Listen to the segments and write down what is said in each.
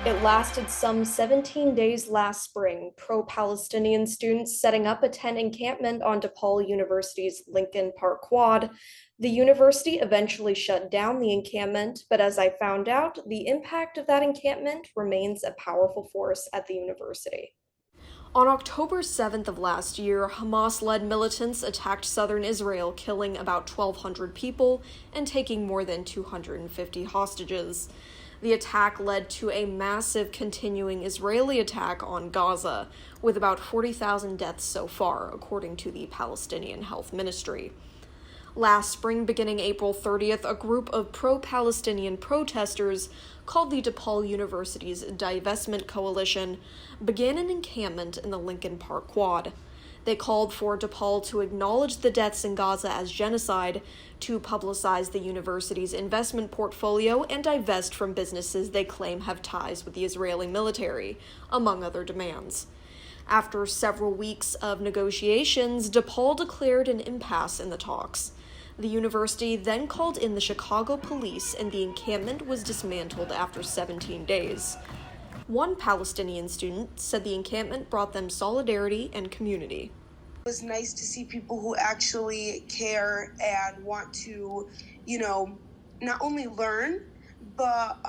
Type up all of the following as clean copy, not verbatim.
It lasted some 17 days last spring, pro-Palestinian students setting up a tent encampment on DePaul University's Lincoln Park Quad. The university eventually shut down the encampment, but as I found out, the impact of that encampment remains a powerful force at the university. On October 7th of last year, Hamas-led militants attacked southern Israel, killing about 1,200 people and taking more than 250 hostages. The attack led to a massive continuing Israeli attack on Gaza, with about 40,000 deaths so far, according to the Palestinian Health Ministry. Last spring, beginning April 30th, a group of pro-Palestinian protesters called the DePaul University's Divestment Coalition began an encampment in the Lincoln Park Quad. They called for DePaul to acknowledge the deaths in Gaza as genocide, to publicize the university's investment portfolio, and divest from businesses they claim have ties with the Israeli military, among other demands. After several weeks of negotiations, DePaul declared an impasse in the talks. The university then called in the Chicago police, and the encampment was dismantled after 17 days. One Palestinian student said the encampment brought them solidarity and community. It was nice to see people who actually care and want to, not only learn, but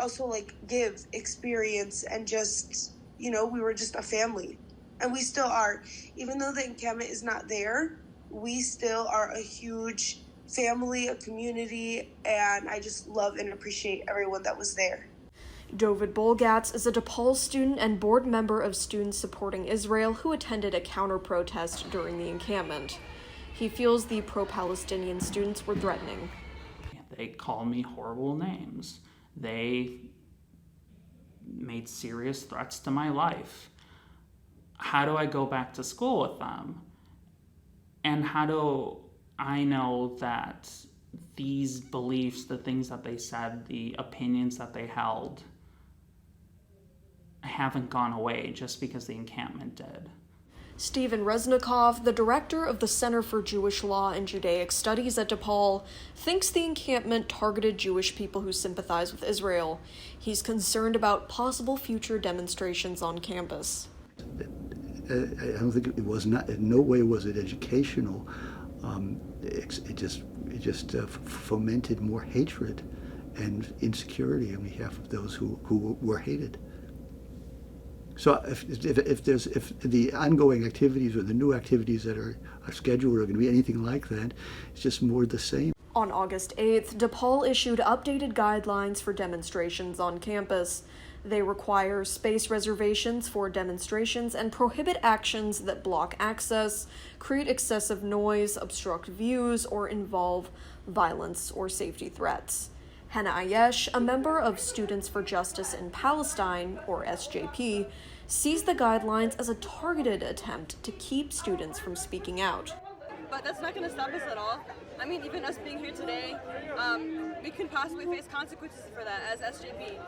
also give experience and just, we were just a family. And we still are. Even though the encampment is not there, we still are a huge family, a community, and I just love and appreciate everyone that was there. David Bolgatz is a DePaul student and board member of Students Supporting Israel who attended a counter-protest during the encampment. He feels the pro-Palestinian students were threatening. They called me horrible names. They made serious threats to my life. How do I go back to school with them? And how do I know that these beliefs, the things that they said, the opinions that they held, haven't gone away just because the encampment did? Stephen Resnikov, the director of the Center for Jewish Law and Judaic Studies at DePaul, thinks the encampment targeted Jewish people who sympathize with Israel. He's concerned about possible future demonstrations on campus. I don't think it was not. In no way was it educational. It just fomented more hatred and insecurity on behalf of those who were hated. So if the ongoing activities or the new activities that are scheduled are going to be anything like that, it's just more the same. On August 8th, DePaul issued updated guidelines for demonstrations on campus. They require space reservations for demonstrations and prohibit actions that block access, create excessive noise, obstruct views, or involve violence or safety threats. Hannah Ayesh, a member of Students for Justice in Palestine, or SJP, sees the guidelines as a targeted attempt to keep students from speaking out. But that's not going to stop us at all. I mean, even us being here today, we can possibly face consequences for that as SJP.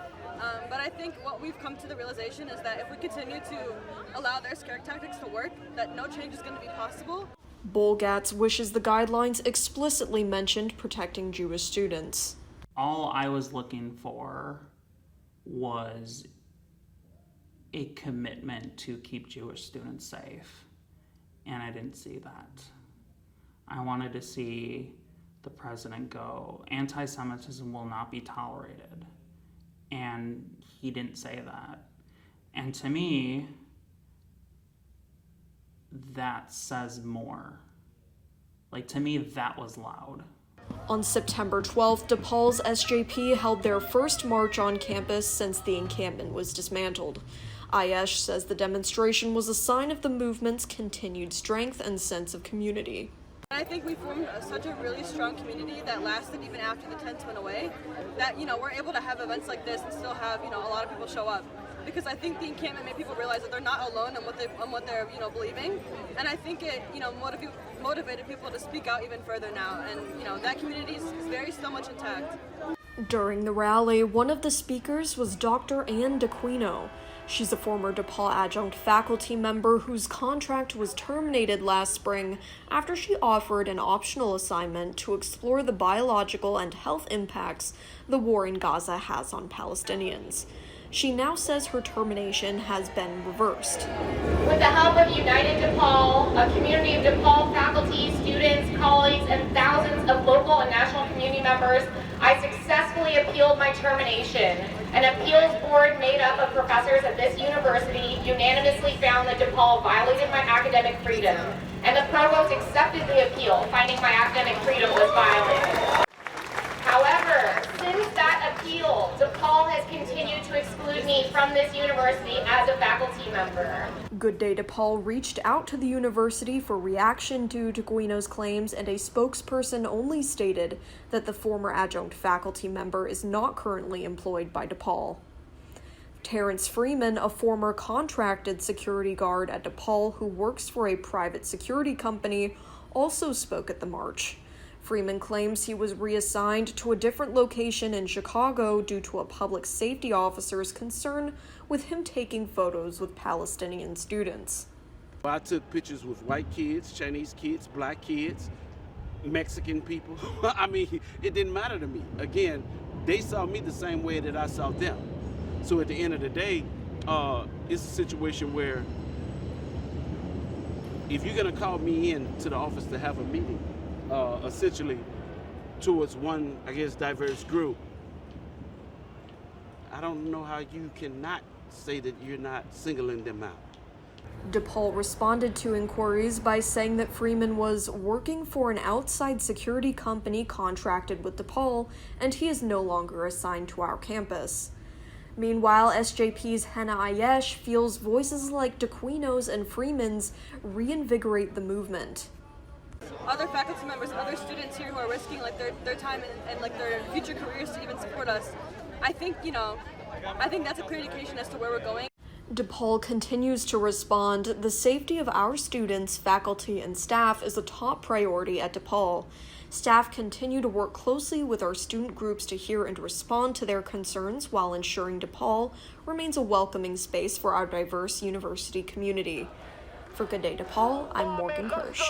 But I think what we've come to the realization is that if we continue to allow their scare tactics to work, that no change is going to be possible. Bolgatz wishes the guidelines explicitly mentioned protecting Jewish students. All I was looking for was a commitment to keep Jewish students safe, and I didn't see that. I wanted to see the president go, anti-Semitism will not be tolerated, and he didn't say that. And to me, that says more. To me, that was loud. On September 12th, DePaul's SJP held their first march on campus since the encampment was dismantled. Ayesh says the demonstration was a sign of the movement's continued strength and sense of community. I think we formed such a really strong community that lasted even after the tents went away, that, we're able to have events like this and still have, a lot of people show up. Because I think the encampment made people realize that they're not alone in what they're believing. And I think it, motivated people to speak out even further now. And, that community is still much intact. During the rally, one of the speakers was Dr. Ann DeQuino. She's a former DePaul adjunct faculty member whose contract was terminated last spring after she offered an optional assignment to explore the biological and health impacts the war in Gaza has on Palestinians. She now says her termination has been reversed. With the help of United DePaul, a community of DePaul faculty, students, colleagues, and thousands of local and national community members, I successfully appealed my termination. An appeals board made up of professors at this university unanimously found that DePaul violated my academic freedom, and the provost accepted the appeal, finding my academic freedom was violated. However, since that appeal, DePaul has continued to exclude me from this university as a faculty member. Good Day DePaul reached out to the university for reaction to Teguino's claims, and a spokesperson only stated that the former adjunct faculty member is not currently employed by DePaul. Terrence Freeman, a former contracted security guard at DePaul who works for a private security company, also spoke at the march. Freeman claims he was reassigned to a different location in Chicago due to a public safety officer's concern with him taking photos with Palestinian students. I took pictures with white kids, Chinese kids, black kids, Mexican people. I mean, it didn't matter to me. Again, they saw me the same way that I saw them. So at the end of the day, it's a situation where if you're gonna call me in to the office to have a meeting, essentially towards one, I guess, diverse group, I don't know how you cannot say that you're not singling them out. DePaul responded to inquiries by saying that Freeman was working for an outside security company contracted with DePaul, and he is no longer assigned to our campus. Meanwhile, SJP's Hannah Ayesh feels voices like Teguino's and Freeman's reinvigorate the movement. Other faculty members, other students here who are risking like their time and like their future careers to even support us. I think that's a clear indication as to where we're going. DePaul continues to respond. The safety of our students, faculty, and staff is a top priority at DePaul. Staff continue to work closely with our student groups to hear and respond to their concerns while ensuring DePaul remains a welcoming space for our diverse university community. For Good Day DePaul, I'm Morgan Kirsch.